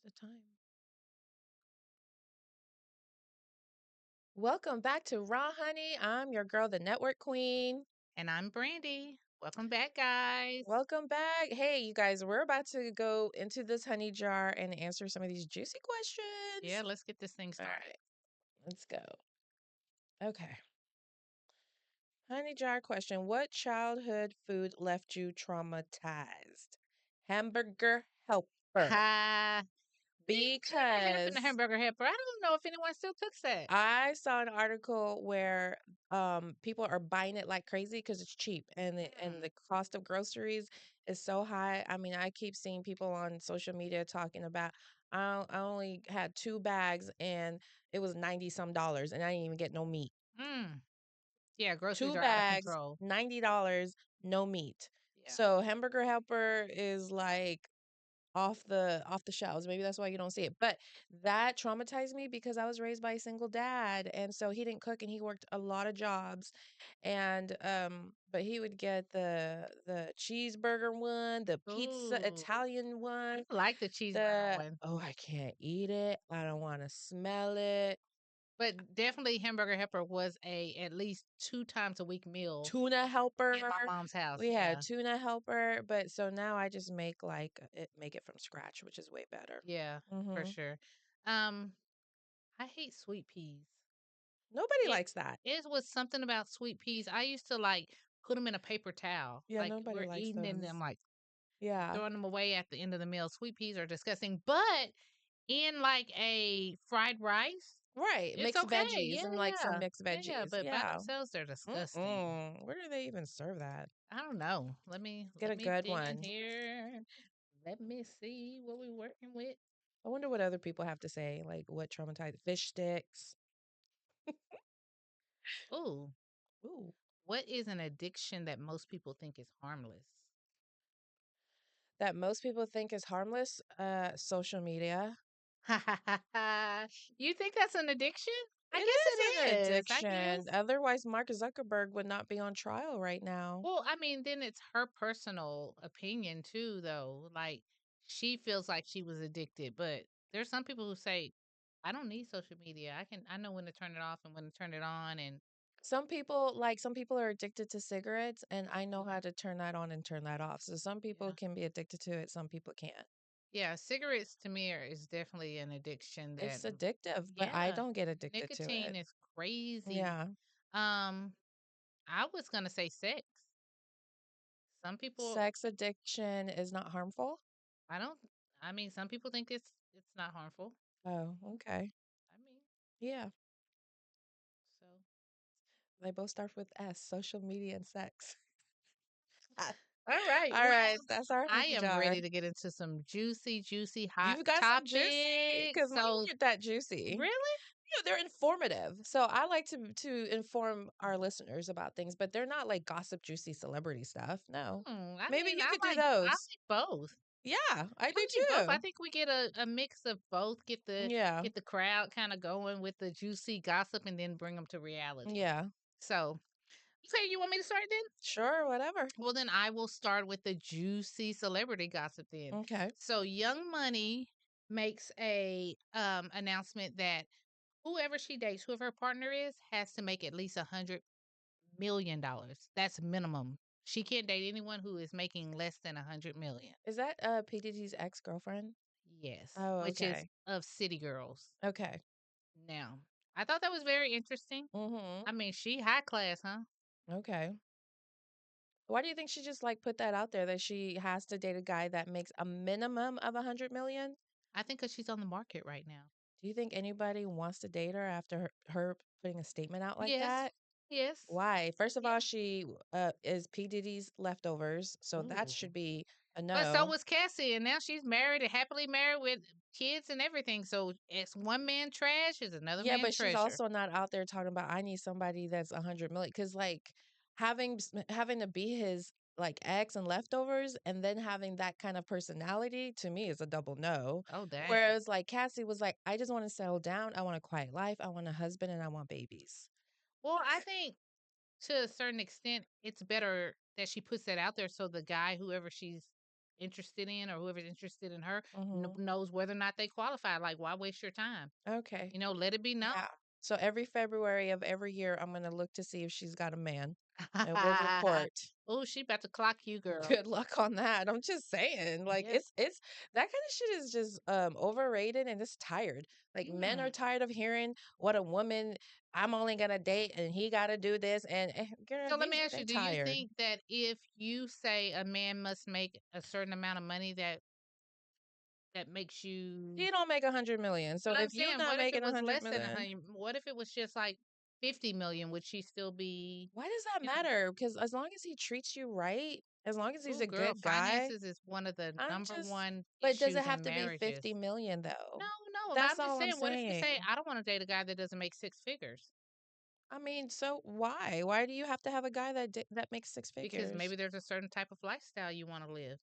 the time? Welcome back to Raw Honey. I'm your girl, the network queen. And I'm Brandy. Welcome back, guys. Welcome back. Hey, you guys, we're about to go into this honey jar and answer some of these juicy questions. Yeah, let's get this thing All started. right, let's go. Okay. Honey jar question. What childhood food left you traumatized? Hamburger helper. Ha! Because The hamburger helper. I don't know if anyone still cooks that. I saw an article where people are buying it like crazy because it's cheap and the cost of groceries is so high. I mean, I keep seeing people on social media talking about I only had 2 bags and it was 90 some dollars and I didn't even get no meat. Mm. Yeah, groceries Two are out of bags, control. $90, no meat. Yeah. So hamburger helper is like off the shelves. Maybe that's why you don't see it. But that traumatized me because I was raised by a single dad, and so he didn't cook and he worked a lot of jobs. And but he would get the cheeseburger one, the pizza Ooh. Italian one, I like the cheeseburger one. I can't eat it. I don't want to smell it. But definitely hamburger helper was a at least 2 times a week meal Tuna helper. in my mom's house. We had Yeah. tuna helper, but so now I just make it from scratch, which is way better. Yeah, for Mhm. sure. Um, I hate sweet peas. Nobody It likes that. it was something about sweet peas. I used to, like, put them in a paper towel, Yeah, like, nobody we're likes eating and I'm, those. like, Yeah. throwing them away at the end of the meal. Sweet peas are disgusting, but in, like, a fried rice, Right, it's mixed okay. veggies Yeah, and, like, some yeah. mixed Yeah, veggies, but by yeah. themselves, they're disgusting. Mm-mm. Where do they even serve that? I don't know. Let me Get a let me good dig in one. here. Let me see what we're working with. I wonder what other people have to say, like, what traumatized fish sticks. Ooh, Ooh, what is an addiction that most people think is harmless? that most people think is harmless, social media. You think that's an addiction? It I guess is an it is, I addiction, guess. otherwise Mark Zuckerberg would not be on trial right now. Well, I mean, then it's her personal opinion too, though. Like, she feels like she was addicted, but there's some people who say, "I don't need social media. I know when to turn it off and when to turn it on." And Some people are addicted to cigarettes, and I know how to turn that on and turn that off, so some people yeah, can be addicted to it, some people can't. yeah, cigarettes to me is definitely an addiction It's that, addictive, but I yeah, don't get addicted to nicotine it. is crazy. Yeah. Um, I was gonna say sex. Some people, Sex addiction is not harmful? I don't. I mean, some people think it's not harmful. Oh, okay. I mean, Yeah. so. They both start with S, social media and sex. All right. All Well, right, that's our I honey am jar. ready to get into some juicy, juicy hot You've got some juicy, topics. because mine So, aren't that juicy. really? They're informative. So I like to inform our listeners about things, but they're not like gossip, juicy celebrity stuff. No. I Maybe mean, you could do I those. like both. Yeah, I I do like both. I too. think we get a mix of both. Yeah. Get the crowd kind of going with the juicy gossip, and then bring them to reality. Yeah. So, okay, you want me to start then? Sure, whatever. Well, then I will start with the juicy celebrity gossip then. Okay. So, Young Money makes a announcement that whoever she dates, whoever her partner is, has to make at least $100 million. That's minimum. She can't date anyone who is making less than 100 million. Is that P. Diddy's ex-girlfriend? Yes, Oh, which is okay. of city girls. Okay. Now, I thought that was very interesting. Mhm. I mean, she high class, huh? Okay. Why do you think she just like put that out there that she has to date a guy that makes a minimum of 100 million? I think because she's on the market right now. Do you think anybody wants to date her after her putting a statement out like Yes, that? yes, Why? First of yeah. all, she, is P. Diddy's leftovers, so that Ooh. should be a But so no. was Cassie, and now she's married and happily married with kids and everything. So it's one man trash is another Yeah, man but she's treasure. also not out there talking about, "I need somebody that's 100 million," because like, having to be his, like, ex and leftovers and then having that kind of personality, to me, is a double no. Oh, dang. Whereas, like, Cassie was like, "I just wanna settle down, I want a quiet life, I want a husband, and I want babies." Well, I think to a certain extent, it's better that she puts that out there so the guy, whoever she's interested in or whoever's interested in her Mhm. knows whether or not they qualify. Like, why waste your time? Okay. Let it be known. Yeah. So every February of every year, I'm gonna look to see if she's got a man, and we'll report. Oh, she about to clock you, girl. Good luck on that. I'm just saying, like, Yes. it's that kind of shit is just overrated and it's tired. Like men are Mm. tired of hearing what a woman I'm only gonna date and he gotta do this and girl, So let me ask they're you, do you tired. think that if you say a man must make a certain amount of money that makes you He don't make 100 million. So but I'm if you saying, not what if it making a was hundred less than million, 100? What if it was just like 50 million? Would she still be, why does that you know? matter? Because as long as he treats you right, as long as he's Oh, a girl, good guy, finances is one of the I'm number just. one But does it issues have in to be 50 marriages. million though? No, no, but That's I'm just all I'm saying, what if you say, saying. I don't wanna date a guy that doesn't make 6 figures? I mean, so why? Why do you have to have a guy that makes six Because figures? maybe there's a certain type of lifestyle you wanna live.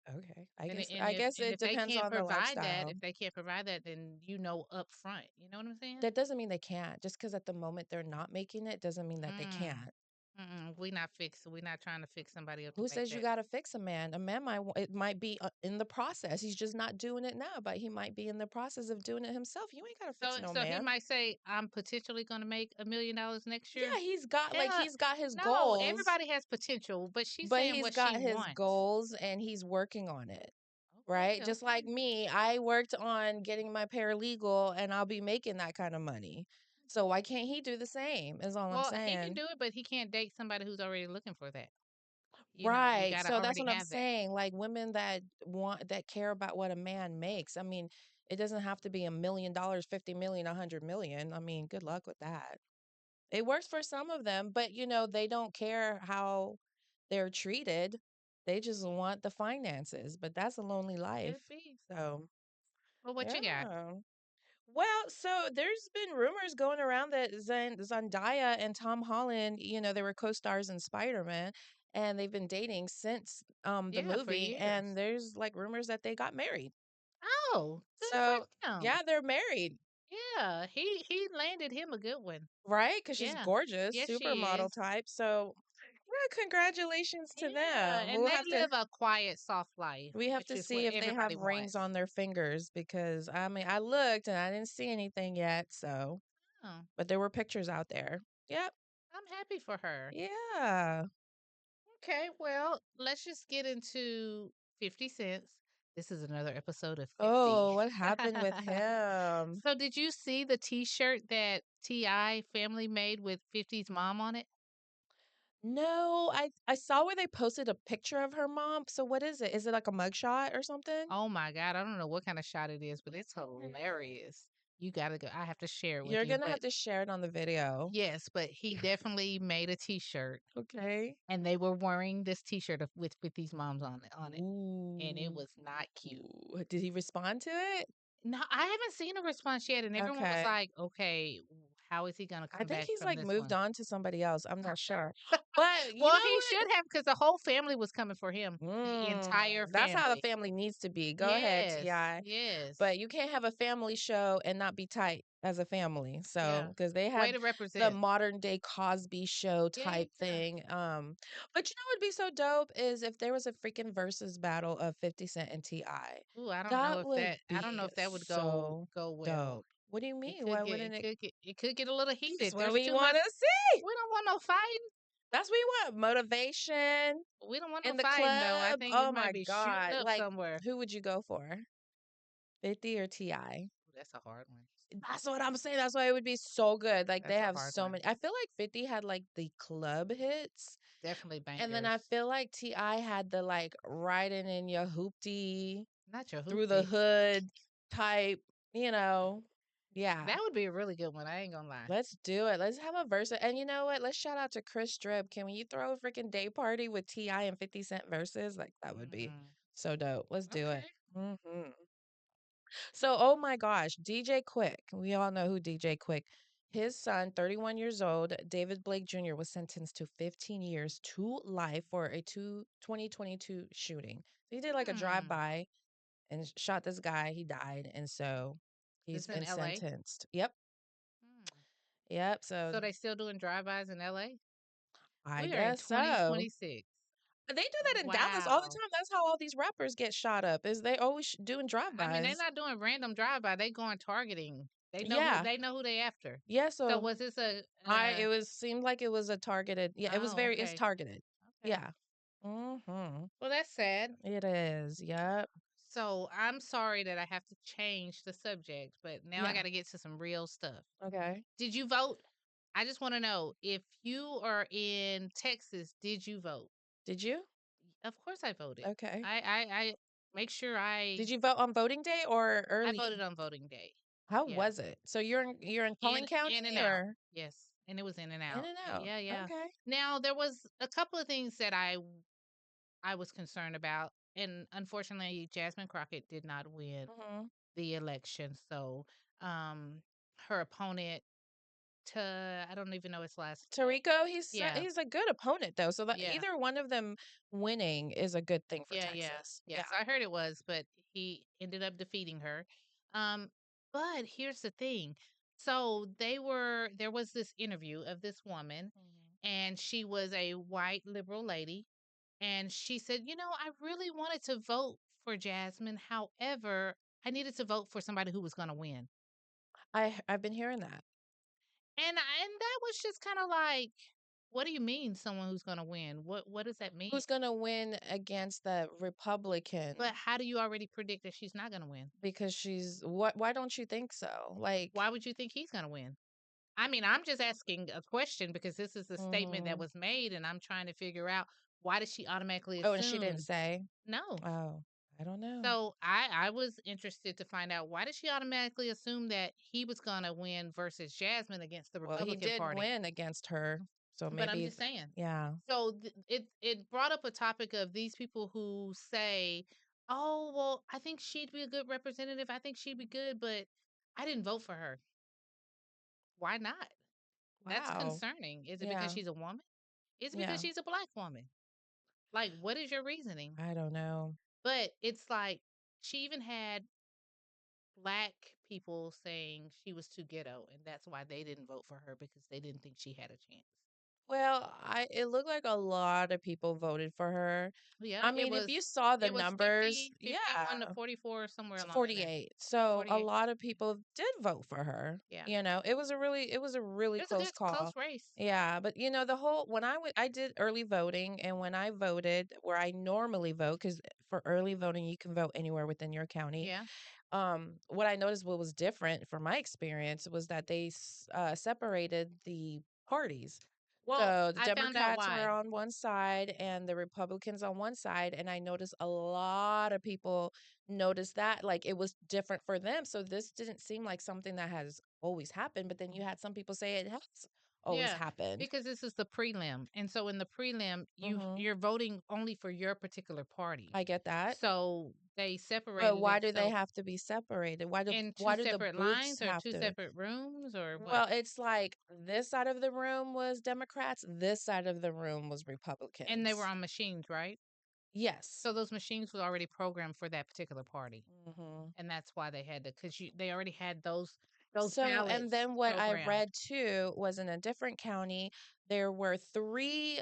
Okay. I And I guess and I if guess and it if they depends can't on the provide that lifestyle. if they can't provide that, then upfront. You know what I'm saying? That doesn't mean they can't. Just because at the moment they're not making it doesn't mean that they Mm. can't. Mm-mm, we not trying to fix somebody up to Who make says you that. gotta fix a man? A man it might be in the process. He's just not doing it now, but he might be in the process of doing it himself. You ain't gotta fix So no he man. might say, "I'm potentially gonna make $1 million next year." Yeah, Yeah, he's got his no, goals, everybody has potential, but she's but saying he's what she got his wants. goals and he's working on it. Okay, Right? Just like okay. me, I worked on getting my paralegal and I'll be making that kind of money. So why can't he do the same? Is all I'm Well, he can saying. do it, but he can't date somebody who's already looking for that. You Right. gotta So that's already what I'm have that. saying. Like women that care about what a man makes. I mean, it doesn't have to be $1 million, 50 million, 100 million. I mean, good luck with that. It works for some of them, but they don't care how they're treated. They just want the finances, but that's a lonely Could life. be. So, Well, what you got? yeah. Well, so there's been rumors going around that Zendaya and Tom Holland, they were co-stars in Spider-Man, and they've been dating since the Yeah, for movie, and years. there's like rumors that they got married. Oh, good for So, him. yeah, they're married, Yeah, he landed him a good one. right? Because she's Yeah. gorgeous, Yes, she supermodel is. type. So, yeah, congratulations to Yeah, them. and they live a quiet, soft life, We have which to is see what if they everybody have rings wants. on their fingers because I mean, I looked and I didn't see anything yet, so Oh, but there were pictures out there. Yep. I'm happy for her. Yeah. Okay, well, let's just get into 50 Cents. This is another episode of 50. Oh, what happened with him? So, did you see the T-shirt that T.I. family made with 50's mom on it? No, I saw where they posted a picture of her mom. So what is it? Is it like a mugshot or something? Oh my god, I don't know what kind of shot it is, but it's hilarious. You gotta go. I have to share it with You're you, gonna but have to share it on the video. yes, but he definitely made a T-shirt, Okay. and they were wearing this T-shirt with these moms on it, and it Ooh. was not cute. Did he respond to it? No, I haven't seen a response yet, and everyone was Okay. like, "Okay, how is he gonna I come think back he's from like this moved one?" on to somebody else. I'm not sure. But you Well, know he what? should have, because the whole family was coming for him, the entire That's how the family. family needs to be. Go ahead, Yes, Ti. yes, But you can't have a family show and not be tight as a family. So, yeah. because they Way had to the represent. modern day Cosby show Yeah, type yeah. thing. But you know what would be so dope is if there was a freaking versus battle of 50 Cent and Ti. Ooh, That would I don't know be if that would so go well. dope. What do you mean? Why wouldn't it? It could get a little That's heated. what There's we too want much. to see. We don't want no fighting. That's what we want. Motivation We don't want no in the fighting, though. I club. think it Oh might my be shooting God. up Like, somewhere. who would you go for? 50 or Ti? Ooh, that's a hard one. That's what I'm saying. That's why it would be so good. Like they That's a have hard so one. many. I feel like 50 had like the club hits. Definitely And then I bangers. feel like Ti had the like riding in your hoopty Not your through the hoopty. hood type, you know. Yeah. That would be a really good one. I ain't gonna lie. Let's do it. Let's have a verse. And you know what? Let's shout out to Chris Strip. Can you throw a freaking day party with Ti and 50 Cent verses? Like that would be Mm. so dope. Let's do it. Okay. So, oh my gosh, DJ Quick. We all know who DJ Quick. His son, 31 years old, David Blake Jr., was sentenced to 15 years to life for a 2022 shooting. So he did like a Hmm. drive-by and shot this guy. He died. And so he's This in been LA? sentenced. Yep. Hmm. Yep. So So they still doing drive-bys in LA? I We are in guess so. 2026. They do that in Dallas all the Wow. time. That's how all these rappers get shot up. Is they always doing I mean, they're drive-bys. not doing random drive-by, they going targeting. Yeah, They know who they after. yeah. So So was this a, I it was seemed like it was a targeted. Yeah, it was oh, very. It's okay. targeted. Okay. Yeah. Mm-hmm. Well, that's sad. It is. Yep. So I'm sorry that I have to change the subject, but now I Yeah. gotta get to some real stuff. Okay. Did you vote? I just wanna know, if you are in Texas, did you vote? Did you? Of course I voted. Okay. I make sure Did you vote on voting day or I early? voted on voting day. How Yeah. was it? So you're in Collin In and County out. or Yes, and it was in and in out. and out? Yeah, yeah. Okay. Now, there was a couple of things that I was concerned about, and unfortunately, Jasmine Crockett did not win Mm-hmm. the election, so, um, her opponent, I don't even know his last name. Tarico, Yeah, he's a good opponent though. So that yeah. either one of them winning is a good thing for Yeah, yeah. Texas. Yeah. Yes, I heard it was, but he ended up defeating her. Um, but here's the thing. So there was this interview of this woman, Mhm. and she was a white liberal lady, and she said, I really wanted to vote for Jasmine. However, I needed to vote for somebody who was going to win. I've been hearing that. And that was just kind of like, what do you mean someone who's going to win? What does that mean? Who's gonna win against the But Republican? how do you already predict that she's not going to win? Because she's what? Why don't you think so? Like, Why would you think he's gonna win? I mean, I'm just asking a question because this is a statement that hmm was made, and I'm trying to figure out, why does she automatically oh, and she didn't assume say. no? Oh, I don't know. So I was interested to find out, why did she automatically assume that he was gonna win versus Jasmine against the Well, he Republican did Party? win against her, so But I'm maybe just saying. yeah. So it brought up a topic of these people who say, "Oh, well, I think she'd be a good representative. I think she'd be good, but I didn't vote for her." Why not? That's Wow. concerning. Is it because Yeah. she's a woman? Is it because Yeah. she's a black woman? Like, what is your reasoning? I don't know. But it's like, she even had black people saying she was too ghetto, and that's why they didn't vote for her, because they didn't think she had a chance. Well, I it looked like a lot of people voted for her. Yeah, I mean, if you saw the it was numbers, 51 to yeah, 44, somewhere it's along in there. 48. So a 48. lot of people did vote for her. Yeah. It was a really It was a close good call. close race. Yeah, but the whole when I did early voting, and when I voted where I normally vote, because for early voting you can vote anywhere within your county. Yeah. What I noticed what was different from my experience was that they separated the parties. Well, So the I found out Democrats were why. on one side and the Republicans on one side, and I noticed a lot of people noticed that like it was different for them. So this didn't seem like something that has always happened, but then you had some people say it has always Yeah, happened. because this is the prelim, and so in the prelim, Mhm. you're voting only for your particular party. I get that. So they But separated why it, do they so have to be separated? Why do in 2 why do the separate booths lines or have 2 to? separate rooms or what? Well, it's like this side of the room was Democrats, this side of the room was And they were Republicans. on machines, right? Yes. So those machines were already programmed for that particular party, Mhm. and that's why they had to, 'cause they already had those So, and ballots then what I programmed. read too was in a different county, there were 3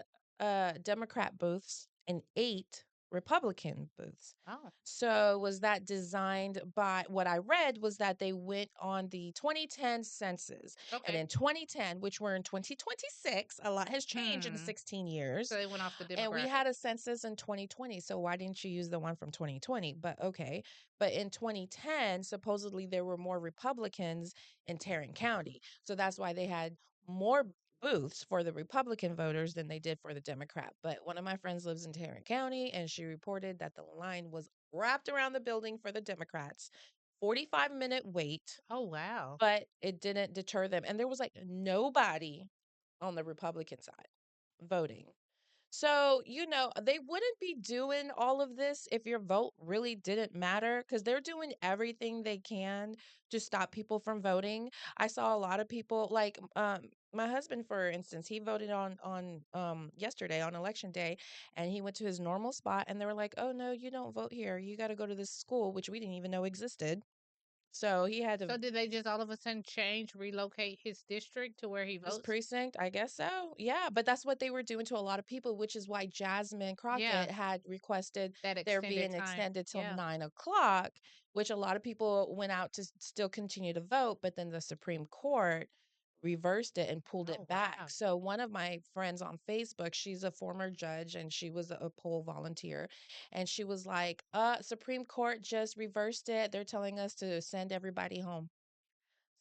Democrat booths and 8 Republican booths. Oh, So, was that designed by what I read was that they went on the 2010 census. And okay. in 2010, which we're in 2026, a lot has changed in Hmm. 16 So years. they went off the And we demographic. had a census in 2020, so why didn't you use the one from 2020? But okay. But in 2010, supposedly there were more Republicans in Tarrant County. So that's why they had more booths for the Republican voters than they did for the Democrat. But one of my friends lives in Tarrant County, and she reported that the line was wrapped around the building for the Democrats. 45-minute wait, Oh, wow. but it didn't deter them. And there was like nobody on the Republican side voting. So, they wouldn't be doing all of this if your vote really didn't matter because they're doing everything they can to stop people from voting. I saw a lot of people like my husband, for instance, he voted on yesterday on election day, and he went to his normal spot and they were like, "Oh no, you don't vote here. You got to go to this school," which we didn't even know existed. So he had to So did they just all of a sudden change, relocate his district to where he his votes? precinct, I guess so. Yeah, but that's what they were doing to a lot of people, which is why Jasmine Yeah, Crockett had requested that there be extended an time. extended till Yeah. 9 o'clock, which a lot of people went out to still continue to vote, but then the Supreme Court reversed it and pulled Oh, it back. wow. So one of my friends on Facebook, she's a former judge and she was a poll volunteer, and she was like, Supreme Court just reversed it. They're telling us to send everybody home.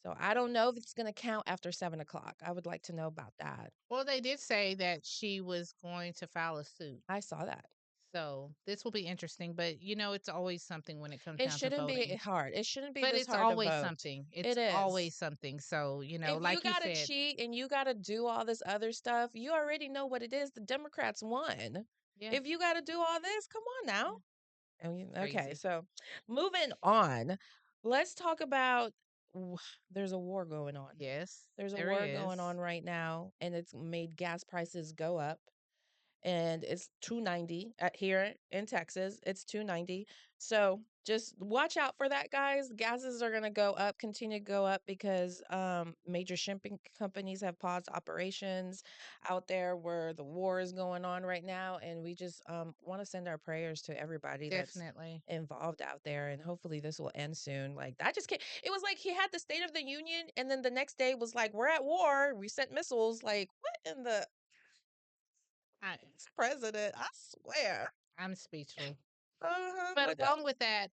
So I don't know if it's gonna count after 7 o'clock. I would like to know about that. Well, they did say that she was going to file a suit. I saw that. So this will be interesting, but it's always something when it comes It down to shouldn't be voting. hard. It shouldn't be But this it's hard to always vote. something. It's It is. always something. So, If you like you gotta said, cheat and you gotta do all this other stuff, you already know what it is. The Democrats won. yeah, If you gotta do all this, come on now. yeah, Okay, crazy. so moving on, let's talk about there's a war going on. Yes, There's a there war going is. on right now, and it's made gas prices go up. And it's 290 at here in Texas. It's 290. So just watch out for that, guys. Gases are going to go up, continue to go up because major shipping companies have paused operations out there where the war is going on right now. And we just want to send our prayers to everybody that's Definitely. involved out there. And hopefully this will end soon. Like, I just can't. It was like he had the State of the Union, and then the next day was like, we're at war. We sent missiles. Like, what in the I president? I swear. I'm speechless. Uh-huh, But what along else? with that,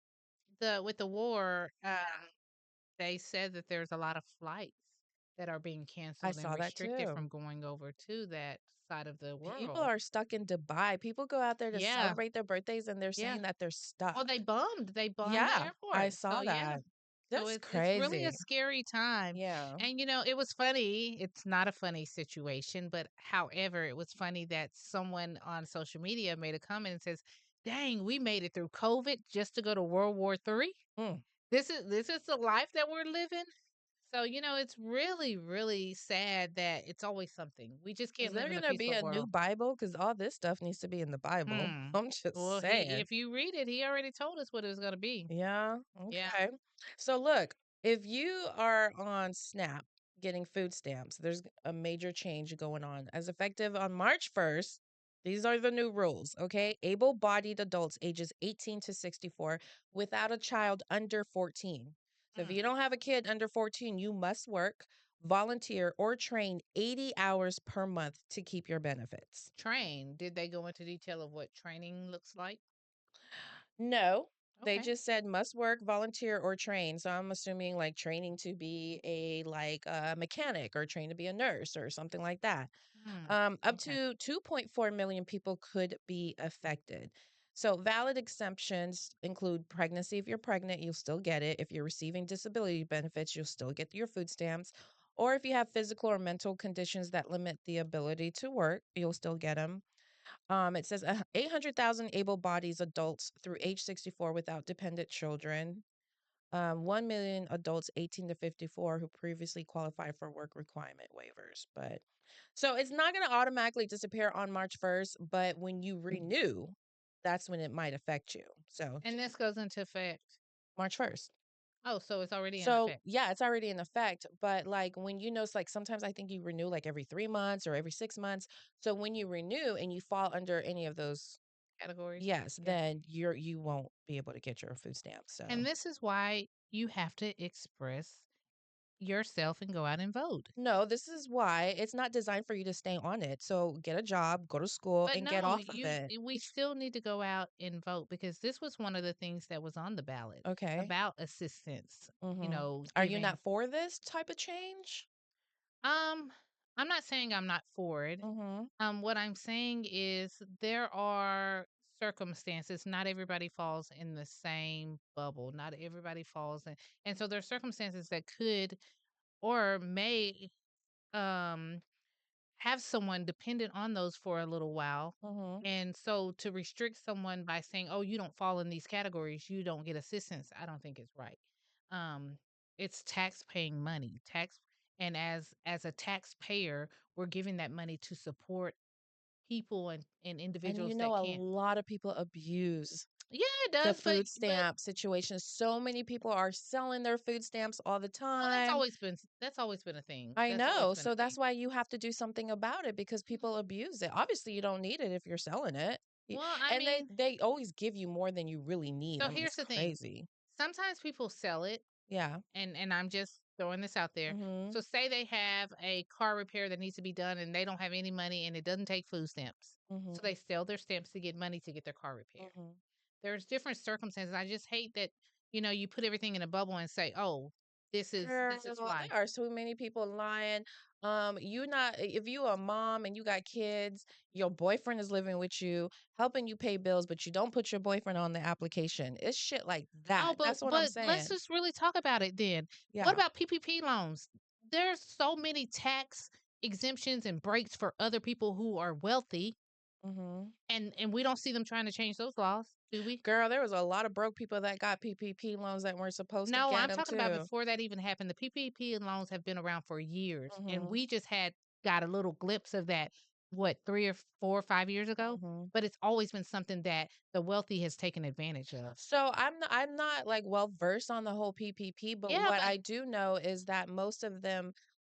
the war, they said that there's a lot of flights that are being I canceled and saw that restricted too. from going over to that side of the People world. are stuck in Dubai. People go out there to Yeah, celebrate their birthdays, and they're yeah. saying that they're Well, stuck. they bombed the Yeah, I airport. So saw yeah. that. So That's it's really a crazy. scary time. Yeah. And it was funny. It's not a funny situation, but however, it was funny that someone on social media made a comment and says, "Dang, we made it through COVID just to go to World War III. Mm. This is the life that we're living." So, it's really, really sad that it's always something. We just Is can't there live in a gonna be peaceful a new world. Bible? Because all this stuff needs to be in the Bible. Hmm. I'm just Well, saying. if you read it, he already told us what it was going to be. Yeah, Yeah. okay. So look, if you are on SNAP getting food stamps, there's a major change going on. As effective on March 1st, these are the new rules, okay? Able-bodied adults ages 18 to 64 without a child under 14. So if Mm. you don't have a kid under 14, you must work, volunteer, or train 80 hours per month to keep your benefits. Train. Did they go into detail of what training looks like? No, they Okay. just said must work, volunteer, or train. So I'm assuming like training to be a mechanic or train to be a nurse or something like that. Mm, Up okay. to 2.4 million people could be affected. So valid exemptions include pregnancy. If you're pregnant, you'll still get it. If you're receiving disability benefits, you'll still get your food stamps. Or if you have physical or mental conditions that limit the ability to work, you'll still get them. It says 800,000 able-bodied adults through age 64 without dependent children. 1 million adults 18 to 54 who previously qualified for work requirement waivers. But so it's not going to automatically disappear on March 1st, but when you renew, that's when it might affect you. So And this goes into effect. March 1st. Oh, so it's already in So effect. yeah, it's already in effect. But like when you know, it's like sometimes I think you renew like every 3 months or every 6 months. So when you renew and you fall under any of those. Categories. Yes, Yeah. then you won't be able to get your food stamps, And so this is why you have to express yourself and go out and vote. no, this is why it's not designed for you to stay on it, so get a job, go to school, But and get no, off of it. we still need to go out and vote because this was one of the things that was on the ballot Okay, about assistance, mhm. Are you giving. not for this type of change? Um, I'm not saying I'm not for it. Mhm, What I'm saying is there are circumstances. Not everybody falls in the same bubble. Not everybody falls in, and so there are circumstances that could or may um have someone dependent on those for a little while. mhm, And so to restrict someone by saying, "Oh, you don't fall in these categories, you don't get assistance," I don't think it's right. Um, it's tax paying money. Tax and as a taxpayer, we're giving that money to support people and and individuals that a can't. lot of people abuse. Yeah, it The does, but food stamp situation. So many people are selling their food stamps all the well, time. that's always been a thing. I That's always know, been a so that's thing. why you have to do something about it because people abuse it. Obviously, you don't need it if you're selling it. Y Well, I and they mean, they always give you more than you really need. so I mean, here's it's the thing. crazy. Sometimes people sell it, Yeah. and I'm just throwing this out there. Mhm. So say they have a car repair that needs to be done and they don't have any money and it doesn't take food stamps. So Mhm. they sell their stamps to get money to get their car repaired. Mhm. There's different circumstances. I just hate that, you put everything in a bubble and say, "Oh, this is Girl, why." there are so many people lying. You not if you a mom and you got kids, your boyfriend is living with you, helping you pay bills, but you don't put your boyfriend on the application. It's shit like Oh, that. but That's what I'm but let's saying. just really talk about it then. What Yeah. about PPP loans? There's so many tax exemptions and breaks for other people who are wealthy, Mhm. and we don't see them trying to change those laws, do we? Girl, there was a lot of broke people that got PPP loans that weren't supposed to No, get I'm them talking about too. before that even happened. The PPP loans have been around for years, and Mhm. we just had got a little glimpse of that, what, 3 or 4 or 5 years ago? Mhm. But it's always been something that the wealthy has taken advantage of. So I'm not like well versed on the whole PPP, but Yeah, what but I do know is that most of them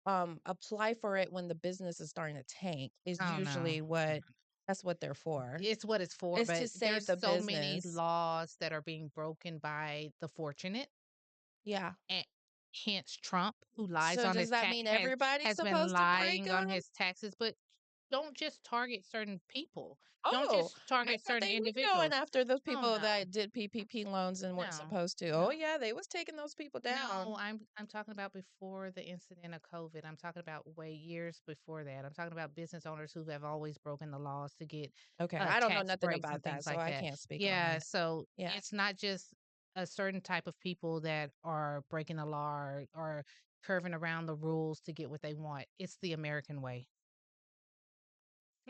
apply for it when the business is starting to tank is oh, no. usually what that's what they're for. It's what it's for, Is to but save there's the so many business. laws that are being broken by the fortunate, Yeah. and hence Trump, who lies So on does his that tax mean everybody's has been supposed to break lying on them? his taxes, but don't just target certain people. Don't Oh, just I target thought certain they was going individuals. after those Oh, people no. that did PPP loans and weren't No. supposed to. Oh No. yeah, they was taking those people No, down. I'm talking about before the incident of COVID. I'm talking about way years before that. I'm talking about business owners who have always broken the laws to get Okay, I don't know tax nothing breaks about and that, things so like I that. can't speak on Yeah, it. so Yeah. it's not just a certain type of people that are breaking the law or curving around the rules to get what they want. It's the American way.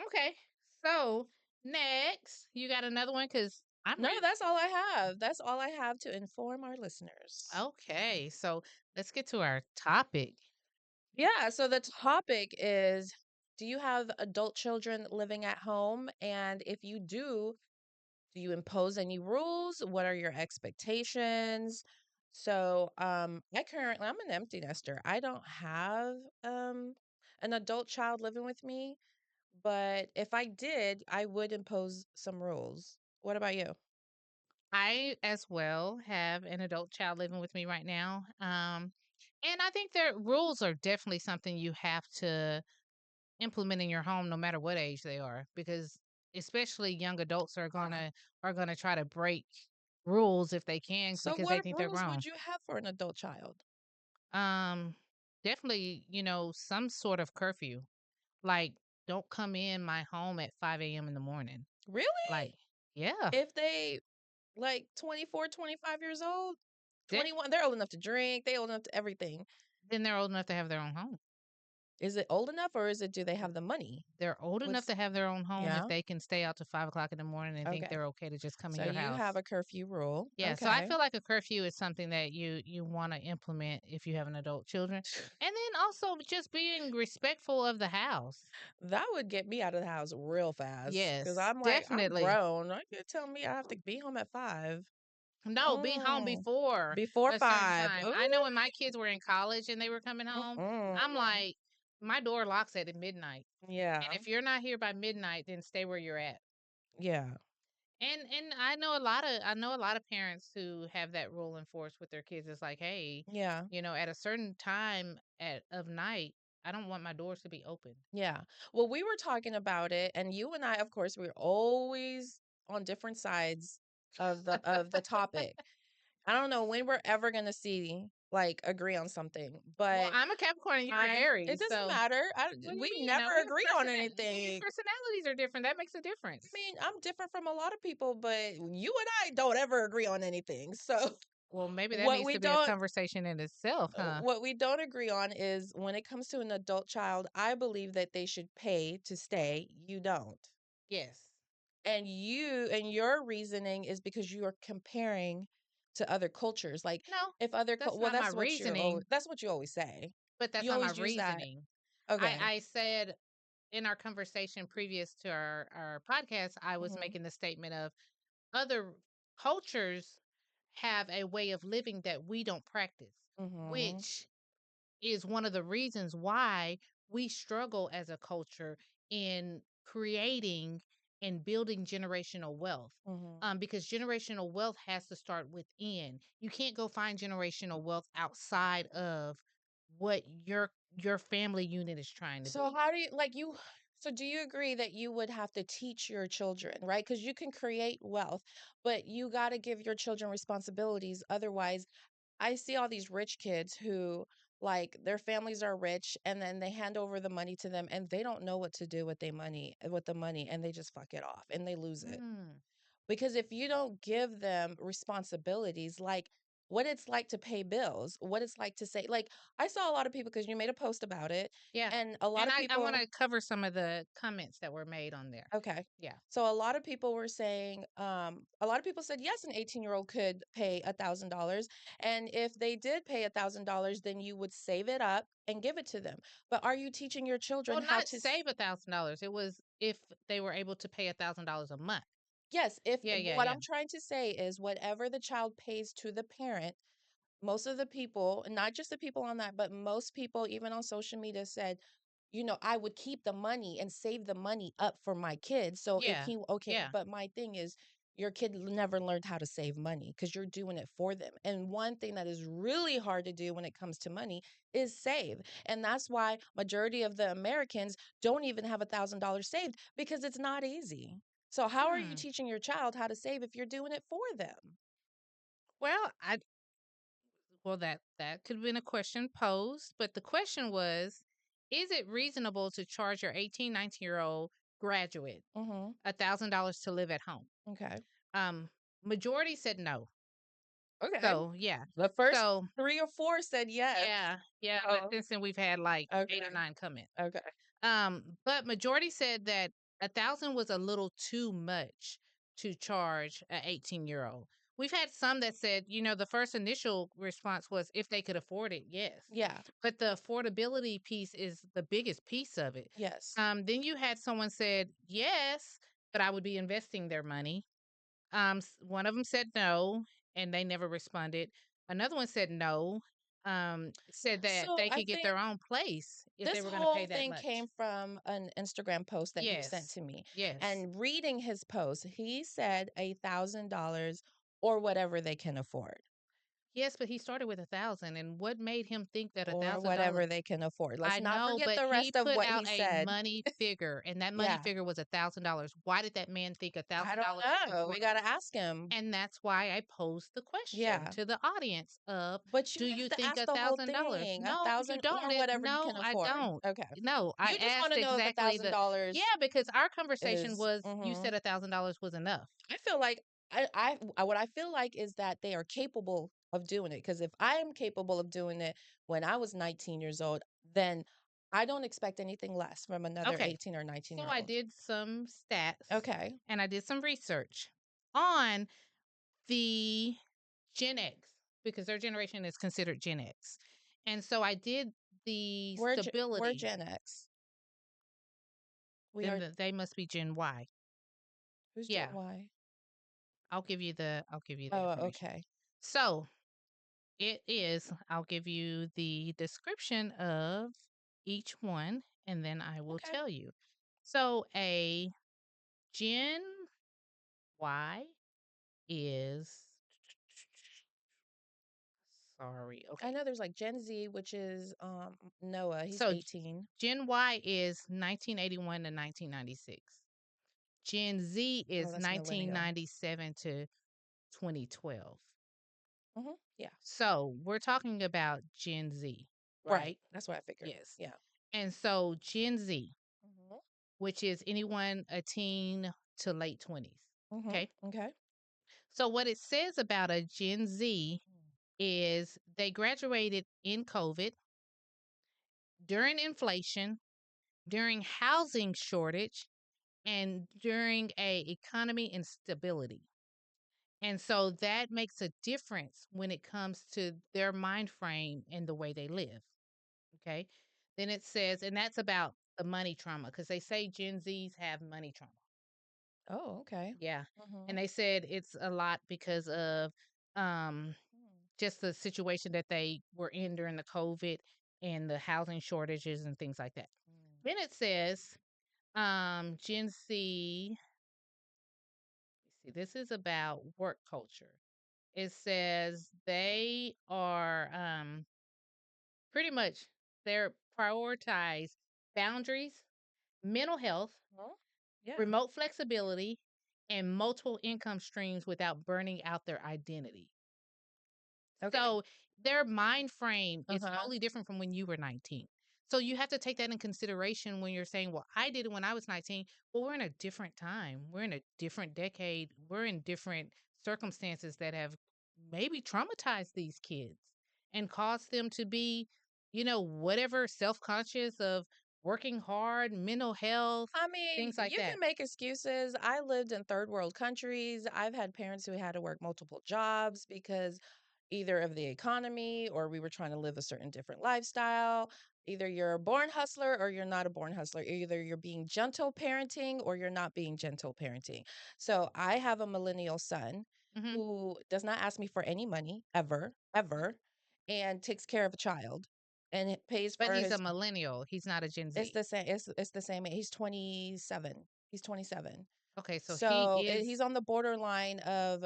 Okay. So next, you got another one because I'm No, ready. that's all I have. That's all I have to inform our listeners. Okay, so let's get to our topic. Yeah, so the topic is, do you have adult children living at home? And if you do you impose any rules? What are your expectations? So, I'm an empty nester. I don't have an adult child living with me, but if I did, I would impose some rules. What about you? I, as well, have an adult child living with me right now. And I think their rules are definitely something you have to implement in your home no matter what age they are, because especially young adults are gonna try to break rules if they can So because they what think they're rules grown. would you have for an adult child? Um, Definitely, some sort of curfew. Like, don't come in my home at 5 a.m. in the morning. Really? Like, yeah. If they like 24, 25 years old? Then 21, they're old enough to drink, they old enough to everything. then they're old enough to have their own home. Is it old enough or is it do they have the money? They're old enough What's to have their own home if yeah? they can stay out to 5 o'clock in the morning and think Okay. they're okay to just come in So your you have house. a curfew rule. Yeah, so I Okay. feel like a curfew is something that you wanna implement if you have an adult children. And then also just being respectful of the house. That would get me out of the house real fast because 'cause Yes, I'm like, I'm definitely. grown. You tell me I have to be home at 5. No, be home Mm. before Before a certain 5. time. I know Ooh. when my kids were in college and they were coming home, Mm-mm. I'm like, my door locks at midnight. And Yeah. if you're not here by midnight, then stay where you're at. Yeah. And I know a lot of parents who have that rule enforced with their kids. It's like, hey, Yeah. at a certain time of night, I don't want my doors to be open. Yeah. Well, we were talking about it, and you and I, of course, we're always on different sides of the topic. I don't know when we're ever gonna see like agree on something, Well, but I'm a Capricorn and you're an it Aries, doesn't so matter. what do you We mean? never We have agree on anything. personalities are different. That makes a I difference. mean, I'm different from a lot of people, but you and I don't ever agree on anything. So Well, maybe that what needs we to be a don't conversation in itself, huh? what we don't agree on is when it comes to an adult child, I believe that they should pay to stay. You don't. Yes. And your reasoning is because you are comparing to other cultures. Like No, if other that's well, not my reasoning, that's what you always say. but that's You not my always use that. reasoning. Okay. I said in our conversation previous to our podcast, I was Mhm. making the statement of other cultures have a way of living that we don't practice, Mhm. which is one of the reasons why we struggle as a culture in creating and building generational wealth. Mhm. Because generational wealth has to start within. You can't go find generational wealth outside of what your family unit is trying to do. So how do you like you so do you agree that you would have to teach your children, right? Because you can create wealth, but you got to give your children responsibilities. Otherwise, I see all these rich kids who like their families are rich and then they hand over the money to them and they don't know what to do with the money and they just fuck it off and they lose it. Mm, Because if you don't give them responsibilities, like what it's like to pay bills, what it's like to say, like I saw a lot of people because you made a post about it, yeah. and a lot And of I want people, to cover some of the comments that were made on there. okay. Yeah. So a lot of people were saying, a lot of people said yes, an 18-year-old could pay $1,000. And if they did pay $1,000, then you would save it up and give it to them. But are you teaching your children Well, how not to save $1,000. It was if they were able to pay $1,000 a month. yes, if Yeah, yeah, what yeah. I'm trying to say is whatever the child pays to the parent, most of the people, and not just the people on that, but most people, even on social media, said, I would keep the money and save the money up for my kids. So if Yeah. okay, Yeah. but my thing is, your kid never learned how to save money because you're doing it for them. And one thing that is really hard to do when it comes to money is save. And that's why majority of the Americans don't even have $1,000 saved because it's not easy. So how are you Hmm. teaching your child how to save if you're doing it for them? Well, that could have been a question posed, but the question was, is it reasonable to charge your 18, 19-year-old graduate Mm-hmm. $1,000 to live at home? Okay. Um, Majority said no. Okay. So yeah. The first So 3 or 4 said yes. yeah, yeah. But Oh, since then we've had like 8 or okay, 9 comments. okay. But majority said that 1,000 was a little too much to charge a 18-year-old. We've had some that said, the first initial response was if they could afford it, yes. Yeah, But the affordability piece is the biggest piece of it. yes. Then you had someone said yes, but I would be investing their money. One of them said no, and they never responded. Another one said no. Said that So, they I could get think their own place if they this were going to pay whole that thing much. came from an Instagram post that you sent Yes. to me, Yes. and reading his post, he said $1,000 or whatever they can afford, Yes, but he started with 1,000, and what made him think that or $1,000? whatever they can afford. Let's I not know, forget but the he rest of put what out he a said. money figure, and that money Yeah, figure was $1,000. Why did that man think a I thousand don't dollars was know, we worth? gotta ask him. And that's why I posed the question Yeah, to the audience of, but you do have you to think ask a the whole thousand dollars? thing, No, you 1,000 don't. or whatever you No, can I afford. don't. Okay. No, I You just asked wanna know if exactly the. $1,000 Yeah, because our conversation is was you mhm. said $1,000 was enough. I feel like what I feel like is that they are capable of doing it. Because if I am capable of doing it when I was 19 years old, then I don't expect anything less from another Okay, 18 or so I 19-year-old. did some stats Okay. and I did some research on the Gen X because their generation is considered Gen X. And so I did the We're stability. Gen X. We Then are they must be Gen Y. who's Gen Yeah, Y? I'll give you the Oh, information. okay. So I'll give you the description of each one and then I will Okay. tell you. So a Gen Y is sorry, I okay. know there's like Gen Z, which is Noah, he's So 18. Gen Y is 1981 to 1996. Gen Z Oh, is that's millennial. 1997 to 2012. Yeah. So we're talking about Gen Z, Right. right? That's what I figured. Yes. Yeah. And so Gen Z, Mhm. which is anyone a teen to late 20s. Mhm. Okay. Okay. So what it says about a Gen Z is they graduated in COVID, during inflation, during housing shortage, and during a economy instability. And so that makes a difference when it comes to their mind frame and the way they live. Okay. Then it says, and that's about the money trauma because they say Gen Zs have money trauma. Oh, okay. Yeah. Mhm. And they said it's a lot because of um Mm. just the situation that they were in during the COVID and the housing shortages and things like that. Mm. Then it says Gen Z, let's see, this is about work culture. It says they are pretty much they're prioritize boundaries, mental health, Well, yeah. remote flexibility, and multiple income streams without burning out their identity. Okay. So their mind frame is Uh-huh. totally different from when you were 19. So you have to take that in consideration when you're saying, well, I did it when I was 19. Well, we're in a different time. We're in a different decade. We're in different circumstances that have maybe traumatized these kids and caused them to be, whatever self conscious of working hard, mental health, I mean, things like you that. can make excuses. I lived in third world countries. I've had parents who had to work multiple jobs because either of the economy or we were trying to live a certain different lifestyle. Either you're a born hustler or you're not a born hustler. Either you're being gentle parenting or you're not being gentle parenting. So I have a millennial son Hmm. who does not ask me for any money ever, ever, and takes care of a child and it pays But for he's a his. millennial. He's not a Gen It's Z. the same it's the same he's 27. He's 27. Okay. So he So, is he's on the borderline of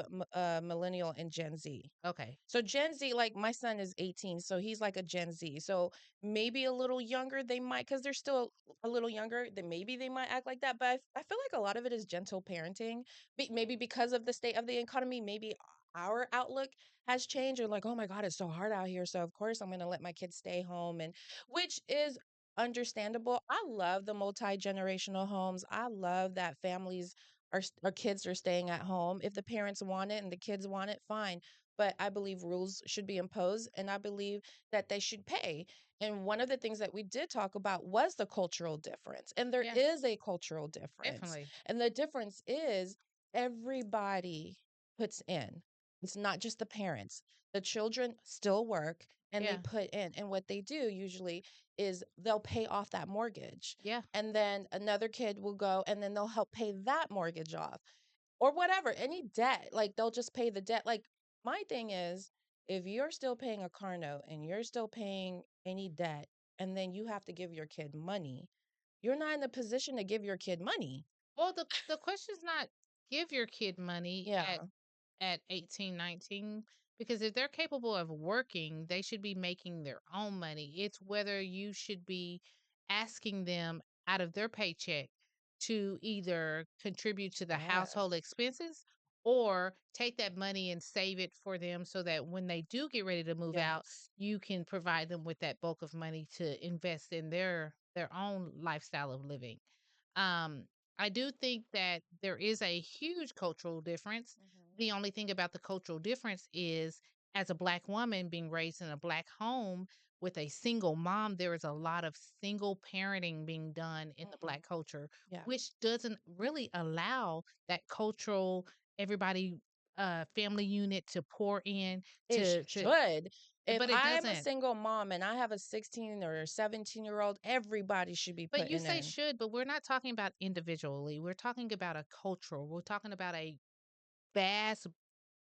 millennial and Gen Z. okay. So Gen Z, like my son is 18, so he's like a Gen Z. So maybe a little younger, they might, because they're still a little younger, then maybe they might act like that. But I feel like a lot of it is gentle parenting. Maybe because of the state of the economy, maybe our outlook has changed. Or like, oh my God, it's so hard out here. So of course I'm going to let my kids stay home, and which is understandable. I love the multi-generational homes. I love that families our kids are staying at home. If the parents want it and the kids want it, fine, but I believe rules should be imposed and I believe that they should pay. And one of the things that we did talk about was the cultural difference. And there Yeah, is a cultural difference. definitely. And the difference is everybody puts in. It's not just the parents. The children still work and they Yeah, put in. And what they do usually is they'll pay off that mortgage. yeah. And then another kid will go and then they'll help pay that mortgage off or whatever, any debt, like they'll just pay the debt. Like my thing is, if you're still paying a car note and you're still paying any debt, and then you have to give your kid money, you're not in a position to give your kid money. Well, the question's not give your kid money at Yeah. 18, 19, because if they're capable of working, they should be making their own money. It's whether you should be asking them out of their paycheck to either contribute to the household Yes. expenses or take that money and save it for them so that when they do get ready to move out, Yes. you can provide them with that bulk of money to invest in their own lifestyle of living. Um, I do think that there is a huge cultural difference. Mhm. The only thing about the cultural difference is, as a Black woman being raised in a Black home with a single mom, there is a lot of single parenting being done in the Black Mhm. culture, Yeah. which doesn't really allow that cultural everybody family unit to pour in It to should. If but it I'm a doesn't. single mom and I have a 16 or 17-year-old, everybody should be But you putting say in. should, but we're not talking about individually. We're talking about a cultural. We're talking about a vast,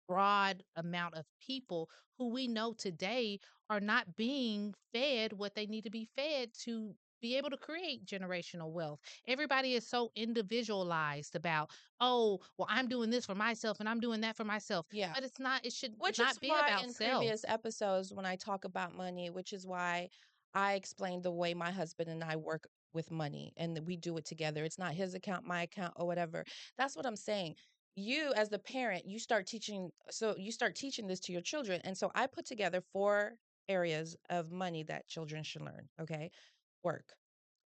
broad amount of people who we know today are not being fed what they need to be fed to be able to create generational wealth. Everybody is so individualized about, oh, well, I'm doing this for myself and I'm doing that for myself. Yeah. But it's not, it should Which is not be why about in self. previous episodes, when I talk about money, which is why I explained the way my husband and I work with money and that we do it together. It's not his account, my account, or whatever. That's what I'm saying. You, as the parent, you start teaching this to your children. And so I put together 4 areas of money that children should learn. Okay. Work.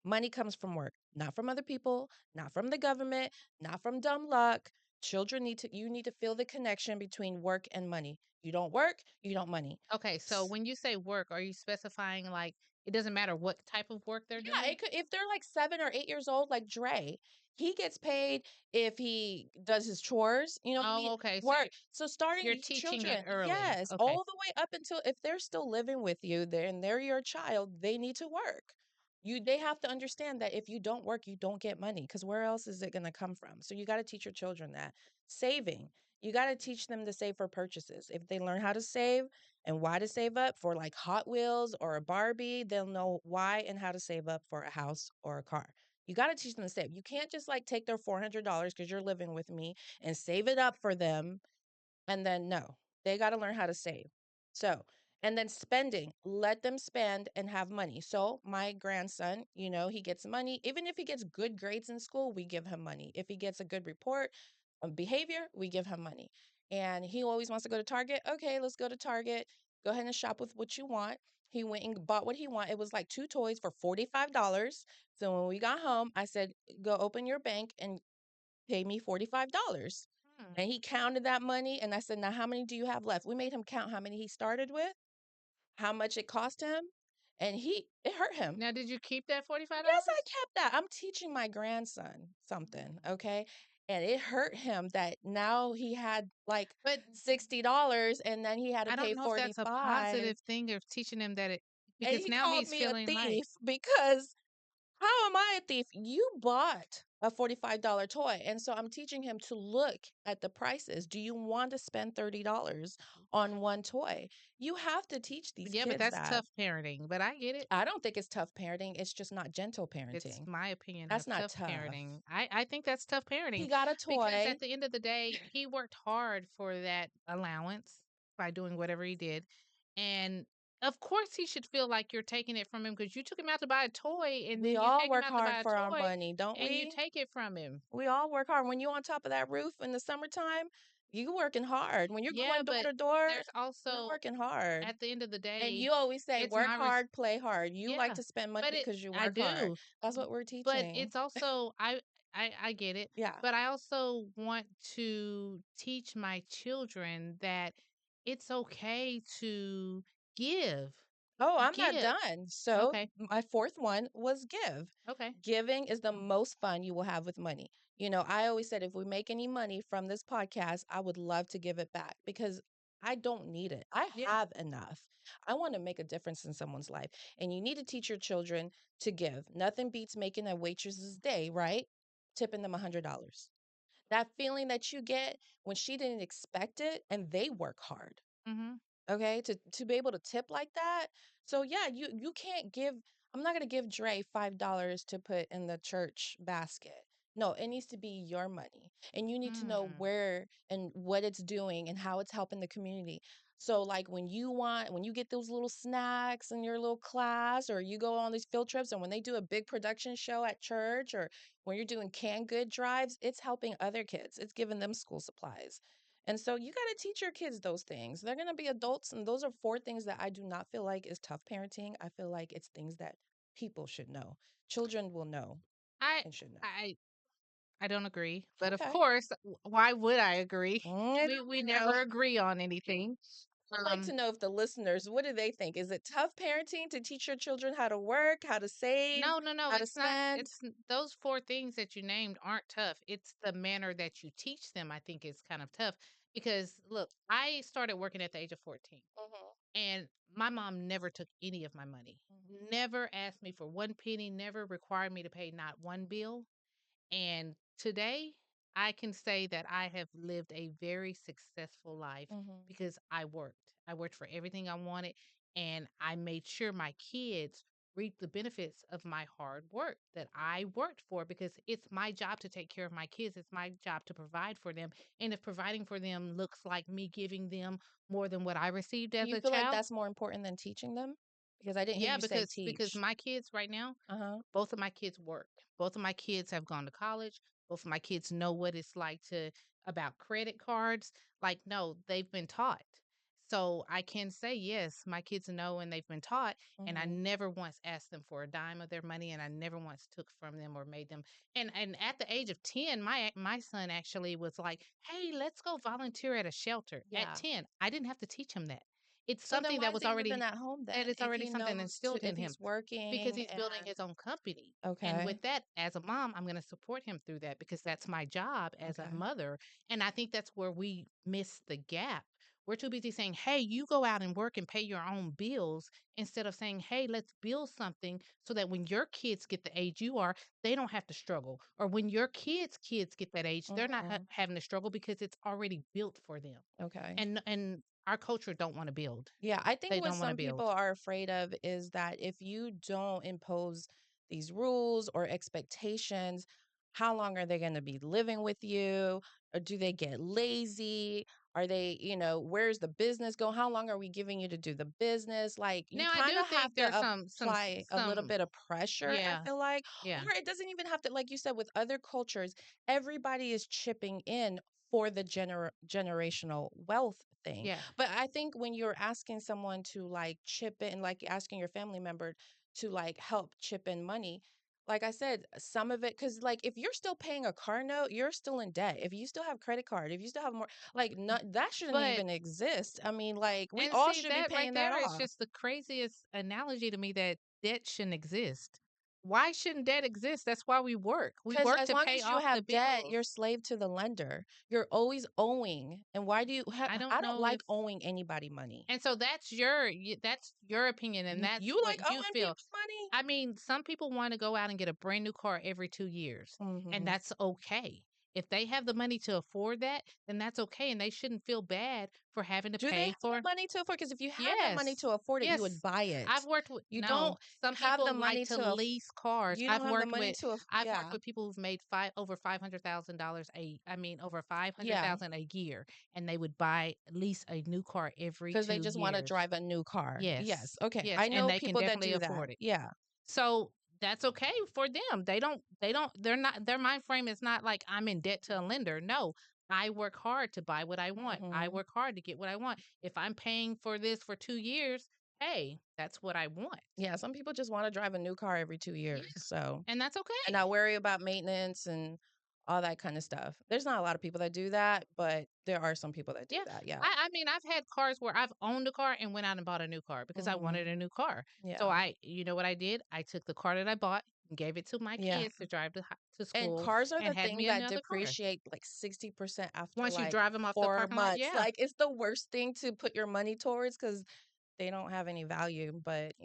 Money comes from work, not from other people, not from the government, not from dumb luck. You need to feel the connection between work and money. You don't work, you don't money. Okay, so S- when you say work, are you specifying like it doesn't matter what type of work they're Yeah, doing? it could if they're like 7 or 8 years old, like Dre, he gets paid if he does his chores. You know what I mean? Oh, okay. So Work. So starting you're your teaching it children, early. yes, Okay. all the way up until if they're still living with you, and they're your child, they need to work. They have to understand that if you don't work, you don't get money because where else is it going to come from? So you got to teach your children that. Saving, you got to teach them to save for purchases. If they learn how to save and why to save up for like Hot Wheels or a Barbie, they'll know why and how to save up for a house or a car. You got to teach them to save. You can't just like take their $400 because you're living with me and save it up for them and then no, they got to learn how to save. So, and then spending, let them spend and have money. So, my grandson, he gets money. Even if he gets good grades in school, we give him money. If he gets a good report of behavior, we give him money. And he always wants to go to Target. Okay, let's go to Target. Go ahead and shop with what you want. He went and bought what he wanted. It was like two toys for $45. So when we got home, I said, go open your bank and pay me $45. Hmm. And he counted that money. And I said, now how many do you have left? We made him count how many he started with, how much it cost him. And it hurt him. Now, did you keep that Yes, I $45? kept that. I'm teaching my grandson something. Mm. Okay. And it hurt him that now he had like But $60 and then he had to I pay don't know if that's a 45. positive thing of teaching him that it And because he now called he's me a feeling like thief because how am I a thief? You bought a $45 toy. And so I'm teaching him to look at the prices. Do you want to spend $30 on one toy? You have to teach these yeah, but kids that's that. tough parenting, but I get it. I don't think it's tough parenting. It's just not gentle It's parenting. my opinion That's of not tough tough. parenting. I think that's tough parenting He got a because toy. at the end of the day, he worked hard for that allowance by doing whatever he did. And of course, he should feel like you're taking it from him because you took him out to buy a toy and We then you all take him work out to hard buy a for our toy money, don't and you we? take it from him. We all work hard. When you're on top of that roof in the summertime, you working hard. When you're Yeah, going door but to door, there's you're also, working hard. at the end of the And day, you always say, it's work my hard, play hard. You like yeah, to spend money but because you I work hard. do, That's b what we're but teaching. it's also I get it, Yeah. but I also want to teach my children that it's okay to give. Oh, I'm not Give. done. So, Okay, my fourth one was give. okay. Giving is the most fun you will have with money. I always said if we make any money from this podcast, I would love to give it back because I don't need it. I Yeah, have enough. I want to make a difference in someone's life. And you need to teach your children to give. Nothing beats making a waitress's day, right? Tipping them $100. That feeling that you get when she didn't expect it and they work hard. mhm. Okay, to be able to tip like that. So yeah, you can't give I'm not gonna give Dre $5 to put in the church basket. No, it needs to be your money. And you need to know Mm, where and what it's doing and how it's helping the community. So like when you get those little snacks in your little class or you go on these field trips and when they do a big production show at church or when you're doing canned good drives, it's helping other kids. It's giving them school supplies. And so you got to teach your kids those things. They're going to be adults. And those are four things that I do not feel like is tough parenting. I feel like it's things that people should know. Children will know I and should know. I I don't agree, but of Okay. course, why would I agree? I We know. never agree on anything. I'd like to Um know if the listeners, what do they think? Is it tough parenting to teach your children how to work, how to save, No, no, no, how to it's not spend? those 4 things that you named aren't tough. It's the manner that you teach them, I think is kind of tough because look, I started working at the age of 14 Hmm. and my mom never took any of my money. Hmm. Never asked me for 1 penny, never required me to pay not 1 bill. And today, I can say that I have lived a very successful life Hmm. because I worked. I worked for everything I wanted, and I made sure my kids reap the benefits of my hard work that I worked for because it's my job to take care of my kids. It's my job to provide for them. And if providing for them looks like me giving them more than what I received Do as you a feel like child, that's more important than teaching them? Because I didn't hear yeah, you say because teach. my kids right now, Uh-huh. both of my kids work. Both of my kids have gone to college. Both of my kids know what it's like to about credit cards. Like, no, they've been taught. So I can say, yes, my kids know and they've been taught. And I Hmm. never once asked them for a dime of their money, and I never once took from them or made them. And at the age of 10, my son actually was like, "Hey, let's go volunteer at a shelter." At Yeah. 10, I didn't have to teach him that. It's So then something why that is was he living already at home that then is if already he something knows instilled if in him he's because working he's building and his own company. And okay, with that, as a mom, I'm going to support him through that because that's my job as a okay. mother. And I think that's where we miss the gap, We're too busy saying, "Hey, you go out and work and pay your own bills," instead of saying, "Hey, let's build something so that when your kids get the age you are, they don't have to struggle. Or when your kids get that age, they're not Mhm. having to struggle because it's already built for them." Okay. And our culture don't want to build. Yeah, I think They what don't want to some people build. are afraid of is that if you don't impose these rules or expectations, how long are they going to be living with you? Or do they get lazy? Are they, where's the business go? How long are we giving you to do the business? Like, you Now I kind do of have think there's to some apply a little some bit of pressure, I yeah, feel like. yeah, Or it doesn't even have to, like you said, with other cultures, everybody is chipping in for the generational wealth thing. yeah. But I think when you're asking someone to, like, chip in, like asking your family member to, like, help chip in money, like I said, some of it, because, like, if you're still paying a car note, you're still in debt. If you still have credit card, if you still have more, like, not that shouldn't But even exist. I mean, like, we and all see should be that right paying that there is off. just the craziest analogy to me that debt shouldn't exist. Why shouldn't debt exist? That's why we work. We Because work as to long pay as you off the have debt, you're bills. slave to the lender. You're always owing. And why do you I don't I don't know like if owing anybody money. and so that's your opinion and that's You like what you owing feel. people money? I mean, some people want to go out and get a brand new car every 2 years, and Mhm. that's okay. If they have the money to afford that, then that's okay, and they shouldn't feel bad for having to Do they pay have the for. money to afford? Because if you had the money Yes. to afford it, you would Yes. buy I've it. worked with You no, don't some have the people like money to to lease cars. you don't have the money to I've worked yeah, with people who've made five over $500,000 over yeah, 500,000 a year, and they would buy lease a new car every because they 2 just wanna years. drive a new car. Yes. Yes, okay. Yes, I and know they can people that definitely do that. afford it. Yeah. So, that's okay for them. They're not their mind frame is not like, "I'm in debt to a lender." No, I work hard to buy what I want. I Mhm. work hard to get what I want. If I'm paying for this for 2 years, hey, that's what I want. Yeah, some people just wanna drive a new car every 2 Yeah, years, so and that's and okay. not worry about maintenance and all that kinda stuff. There's not a lot of people that do that, but there are some people that do Yeah. that, yeah. I mean, I've had cars where I've owned a car and went out and bought a new car because I wanted Mhm. a new car. So Yeah. I you know what I did? I took the car that I bought and gave it to my Yeah. kids to drive to And school cars are and the had thing me that another car. depreciate like 60% after Once you like drive them off the 4 parking lot, months. yeah. Like, it's the worst thing to put your money towards because they don't have any value, but,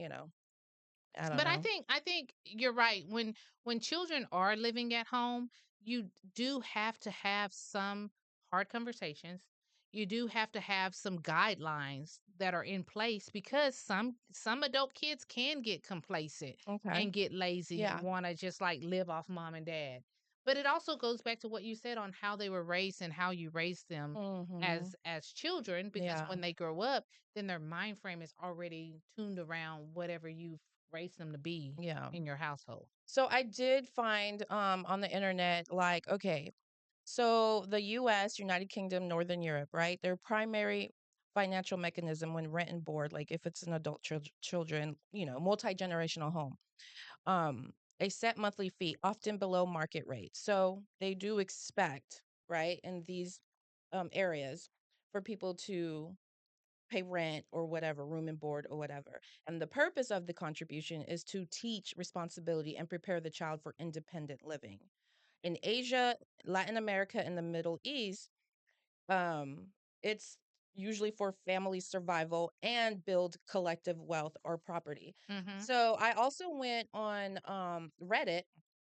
I don't But know. I think you're right. When children are living at home, you do have to have some hard conversations. You do have to have some guidelines that are in place because some adult kids can get complacent Okay. and get lazy and Yeah. want to just like live off mom and dad. But it also goes back to what you said on how they were raised and how you raised them Mhm. as children because Yeah. when they grow up, then their mind frame is already tuned around whatever you've raise them to be Yeah. in your household. So I did find, on the internet, like, okay, so the US, United Kingdom, Northern Europe, right? Their primary financial mechanism when rent and board, like if it's an adult children, multi-generational home, a set monthly fee, often below market rate. So they do expect, right, in these areas for people to pay rent or whatever, room and board or whatever. And the purpose of the contribution is to teach responsibility and prepare the child for independent living. In Asia, Latin America, and the Middle East, um, it's usually for family survival and build collective wealth or property. Mhm. So I also went on Reddit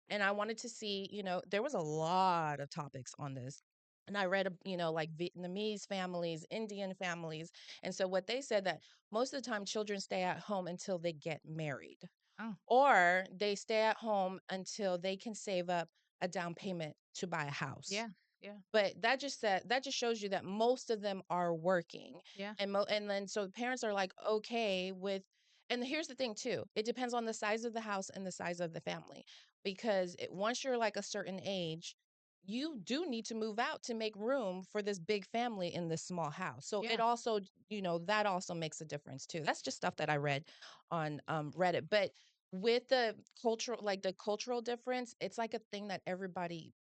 and I wanted to see, there was a lot of topics on this. And I read, like Vietnamese families, Indian families. And so what they said that most of the time children stay at home until they get married Oh, or they stay at home until they can save up a down payment to buy a house. yeah, yeah, But that just shows you that most of them are working, yeah, and then so the parents are, like, okay with and here's the thing too, it depends on the size of the house and the size of the family, because once you're, like, a certain age, you do need to move out to make room for this big family in this small house. So it yeah, also, that also makes a difference too. That's just stuff that I read on, Reddit, but with the cultural difference, it's like a thing that everybody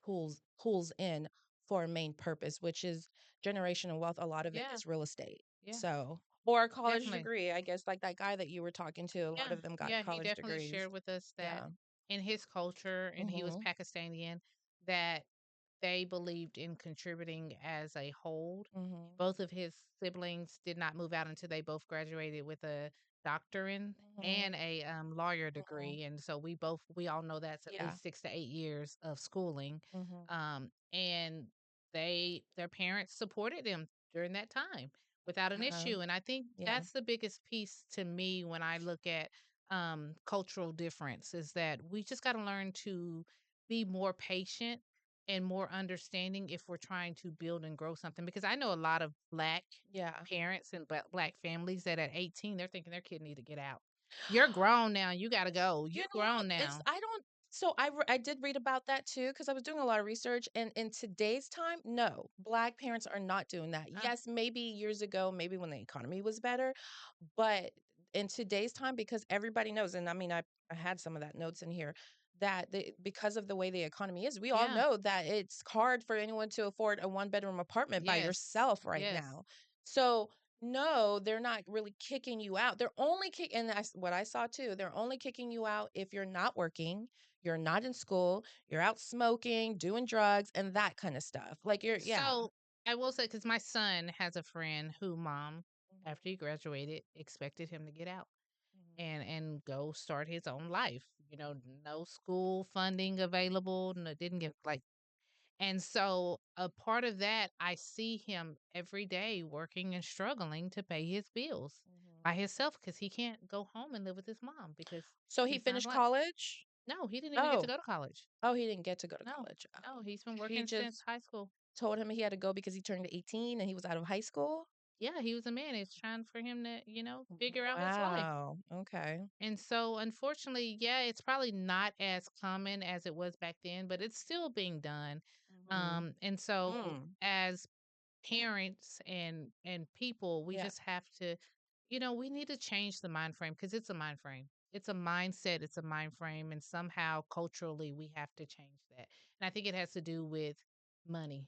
pulls in for a main purpose, which is generational wealth. A lot of it yeah, is real estate. yeah, So, or a college definitely. degree. I guess like that guy that you were talking to, a lot Yeah, of them got yeah, he college definitely degrees. shared with us that Yeah. in his culture, and he was Mhm. Pakistani, that they believed in contributing as a whole. Mhm. Both of his siblings did not move out until they both graduated with a doctorate Mhm. and a lawyer Mhm. degree, and so we all know that's at Yeah. least 6 to 8 years of schooling. Mhm. And their parents supported them during that time without an Uh-huh. issue, and I think Yeah. that's the biggest piece to me when I look at cultural difference is that we just got to learn to be more patient and more understanding if we're trying to build and grow something. Because I know a lot of black Yeah. parents and black families that at 18 they're thinking their kid need to get out. You're grown now. You got to go. You You know, grown it's now. I don't so I did read about that too because I was doing a lot of research, and in today's time, no, Black parents are not doing that. Uh, Yes, maybe years ago, maybe when the economy was better, but in today's time, because everybody knows, and I mean, I had some of that notes in here, that because of the way the economy is, we all yeah. know that it's hard for anyone to afford a one-bedroom apartment by Yes. yourself right Yes. now. So no, they're not really kicking you out. They're only and that's what I saw too. They're only kicking you out if you're not working, you're not in school, you're out smoking, doing drugs, and that kind of stuff. Like yeah. So I will say, because my son has a friend who mom, Mhm, after he graduated, expected him to get out mhm, and go start his own life. You know, no school funding available. No, didn't get like, and so a part of that, I see him every day working and struggling to pay his bills mhm. by himself because he can't go home and live with his mom because So he he's not finished black. college? No, he didn't even get to Oh, go to college. oh, he didn't get to go to No, college. Oh, no, he's been she working since just high school. told him he had to go because he turned 18 and he was out of high school? Yeah, he was a man. It's trying for him to, figure out his life. Wow. Okay. And so, unfortunately, yeah, it's probably not as common as it was back then, but it's still being done. Mhm. And so, Mm. as parents and people, we Yeah. just have to, we need to change the mind frame because it's a mind frame. It's a mindset. It's a mind frame, and somehow culturally, we have to change that. And I think it has to do with money.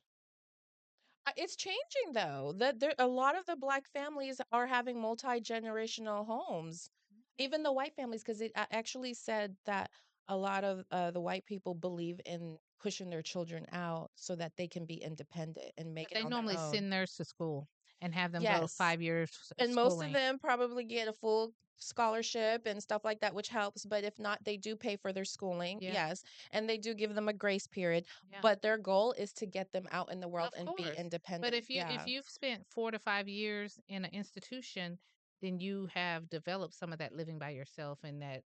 It's changing though. That there a lot of the Black families are having multi-generational homes. Even the white families, because it actually said that a lot of the white people believe in pushing their children out so that they can be independent and make But it they on their normally own. send theirs to school and have them go Yes. 5 years of And most of schooling. them probably get a full scholarship and stuff like that, which helps. But if not, they do pay for their schooling. Yeah, Yes. And they do give them a grace period. yeah, But their goal is to get them out in the world of and be course. But independent. if Yeah. you've spent 4 to 5 years in an institution, then you have developed some of that living by yourself and that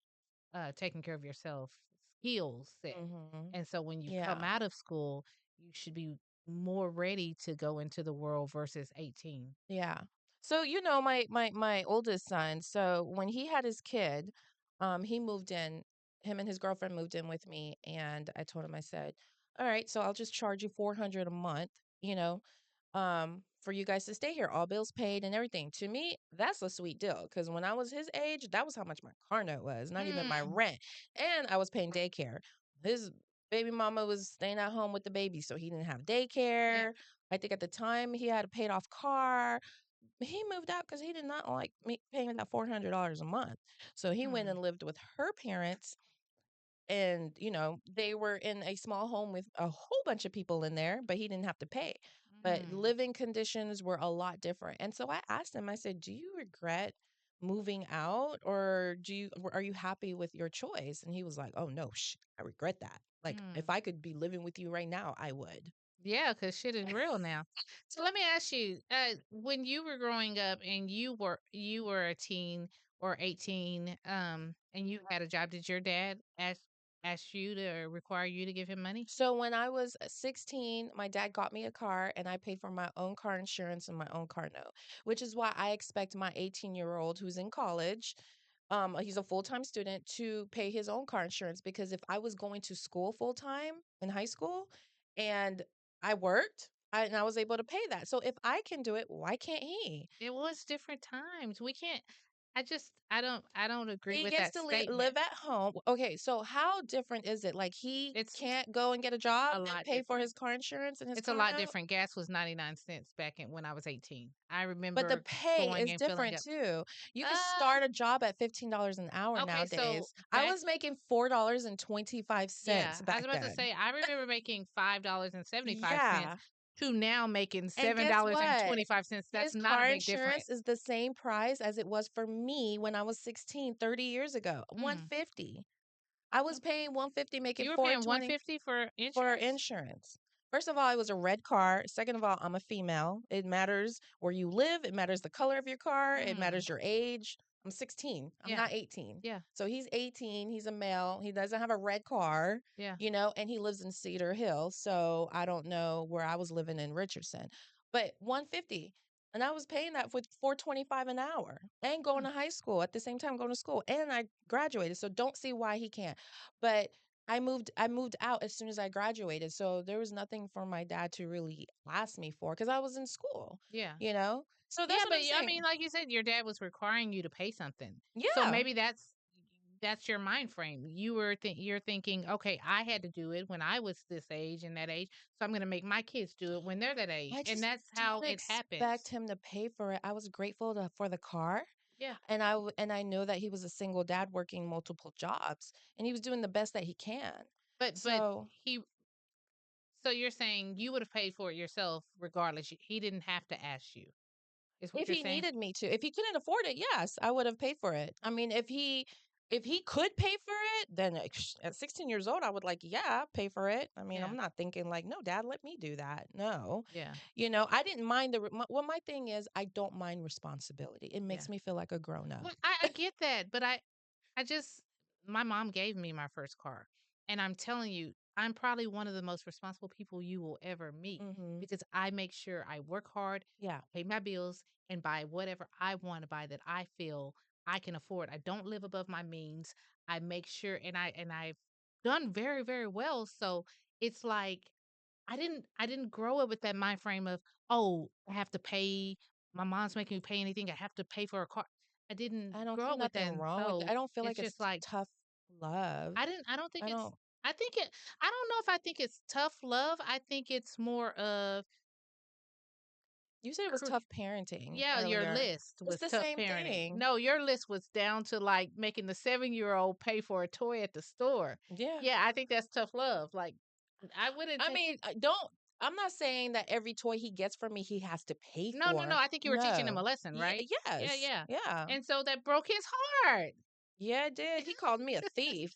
taking care of yourself skill set. Hmm. And so when you come Yeah. out of school, you should be more ready to go into the world versus 18. Yeah. So, my oldest son, so when he had his kid, he moved in, him and his girlfriend moved in with me, and I told him, I said, "All right, so I'll just charge you 400 a month, for you guys to stay here, all bills paid and everything." To me, that's a sweet deal because when I was his age, that was how much my car note was, not even my Mm, rent. And I was paying daycare. His baby mama was staying at home with the baby, so he didn't have yeah. daycare. I think at the time he had a paid off car. He moved out because he did not like me paying that $400 a month. So he went Mm, and lived with her parents, and they were in a small home with a whole bunch of people in there, but he didn't have to pay. But mm. living conditions were a lot different. And so I asked him, I said, "Do you regret moving out, or are you happy with your choice?" And he was like, "Oh no, I regret that. Like if Mm. I could be living with you right now, I would." Yeah, because shit is real now. So let me ask you, when you were growing up and you were a teen or 18, and you had a job, did your dad ask you to or require you to give him money? So when I was 16, my dad got me a car and I paid for my own car insurance and my own car note, which is why I expect my 18-year-old who's in college, he's a full-time student, to pay his own car insurance, because if I was going to school full-time in high school and I worked, and I was able to pay that. So if I can do it, why can't he? It was different times. We can't. I don't agree He with gets that to statement. live at home. Okay, so how different is it? Like, he It's can't go and get a job a and lot pay for different. his car insurance and his It's a car lot note? different. Gas was 99 cents back in when I was 18. I But the remember pay going is and filling different up. too. You can Uh, start a job at $15 an hour okay, so nowadays. I back was making $4.25 yeah, I was back about to then. say I remember making $5.75 Yeah. to now making And guess what? $7.25. That's His not a car big insurance difference. is the same price as it was for me when I was 16, 30 years ago. Mm, 150. I was okay. paying 150, making You were paying 420 150 for for insurance? insurance. First of all, it was a red car. Second of all, I'm a female. It matters where you live. It matters the color of your car. It Mm, matters your age. I'm 16. I'm yeah, not 18. yeah, So he's 18. He's a male. He doesn't have a red car, yeah. and he lives in Cedar Hill. So I don't know where I was living in Richardson. But 150. And I was paying that with 425 an hour and going Mm, to high school at the same time going to school. And I graduated. So don't see why he can't. But I moved out as soon as I graduated, so there was nothing for my dad to really ask me for because I was in school, yeah. you know? So Yeah, that's what but I'm I mean, saying. like you said, your dad was requiring you to pay something. So Yeah. maybe that's your mind frame. You're thinking, okay, I had to do it when I was this age and that age, so I'm going to make my kids do it when they're that age, I and just that's how don't it expect happens. him to pay for it. I was grateful for the car, Yeah, and I know that he was a single dad working multiple jobs, and he was doing the best that he can. but So he. So you're saying you would have paid for it yourself regardless. He didn't have to ask you. Is what if you're he saying? needed me to. If he couldn't afford it, yes, I would have paid for it. I mean, if he could pay for it, then at 16 years old, I would like, yeah, pay for it. I mean, Yeah, I'm not thinking like, no, dad, let me do that. No. yeah, I didn't mind my thing is I don't mind responsibility. It yeah. makes me feel like a grown up. Well, I get that, but I just my mom gave me my first car, and I'm telling you, I'm probably one of the most responsible people you will ever meet Mhm. because I make sure I work hard, Yeah. pay my bills, and buy whatever I want to buy that I feel I can afford. I don't live above my means. I make sure and I've done very, very well. So it's like I didn't grow up with that mind frame of, "Oh, I have to pay my mom's making me pay anything, I have to pay for a car." I didn't I don't grow see up with that, nothing and wrong with it. so I don't feel it's like just it's like tough love. I don't think I it's don't I think it I don't know if I think it's tough love, I think it's more of You said it was cre tough parenting yeah, your earlier. list It's was the tough same parenting. thing. No, your list was down to, like, making the seven-year-old pay for a toy at the store. Yeah. Yeah, I think that's tough love, like, I wouldn't I take mean, I don't I'm not saying that every toy he gets from me, he has to pay no, no, no, for. I think you were teaching him a No. lesson, right? Yeah, Yes. yeah, Yeah. and so that broke his heart. Yeah, it did. He called me a thief.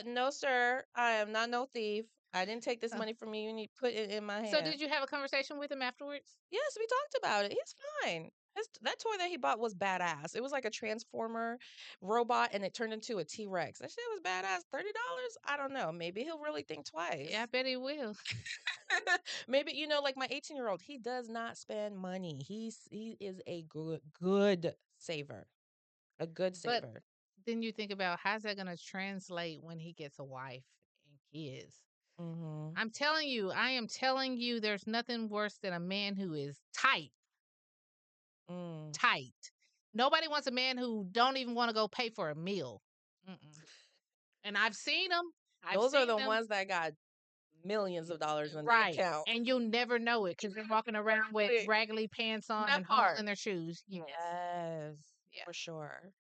No, sir. I am not no thief. I didn't take this Uh, money from you. You need to put it in my so hand. did you have a conversation with him afterwards? Yes, we talked about it. He's fine. That toy that he bought was badass. It was like a transformer robot and it turned into a T-Rex. That shit was badass. $30? I don't know. Maybe he'll really think Yeah, I twice. bet he will. Maybe like my 18-year-old, he does not spend money. He is a good saver. A good But saver. then you think about how's that gonna translate when he gets a wife and kids? Mhm. I am telling you, there's nothing worse than a man who is tight, Mm. tight. Nobody wants a man who don't even wanna go pay for a meal. Mm-mm. And I've seen them. I've Those are seen the them. ones that got millions of dollars in their Right, account. and you'll never know it because 'cause they're walking around with Wait, raggedy pants on that and holes part. in their shoes. Yes. Yes, Yeah. for sure.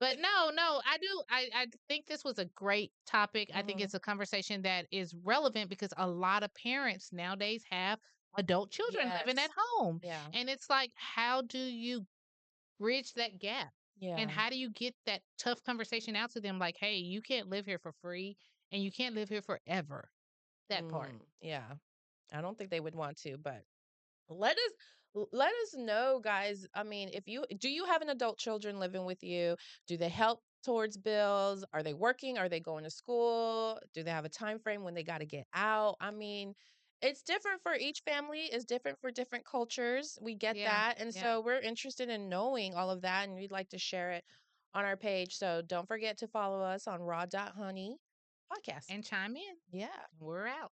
But no, no, I think this was a great topic. I think Mhm. it's a conversation that is relevant because a lot of parents nowadays have adult children living at Yes. home. Yeah. And it's like, how do you bridge that gap? And Yeah. how do you get that tough conversation out to them like, "Hey, you can't live here for free and you can't live here forever." That part. Yeah. I don't think they would want to, but let us let us know, guys. I mean, if you do you have an adult children living with you? Do they help towards bills? Are they working? Are they going to school? Do they have a time frame when they got to get out? I mean, it's different for each family, it's different for different cultures. We get Yeah. that. And Yeah. so we're interested in knowing all of that and we'd like to share it on our page. So don't forget to follow us on raw.honey podcast. And chime in. Yeah. We're out.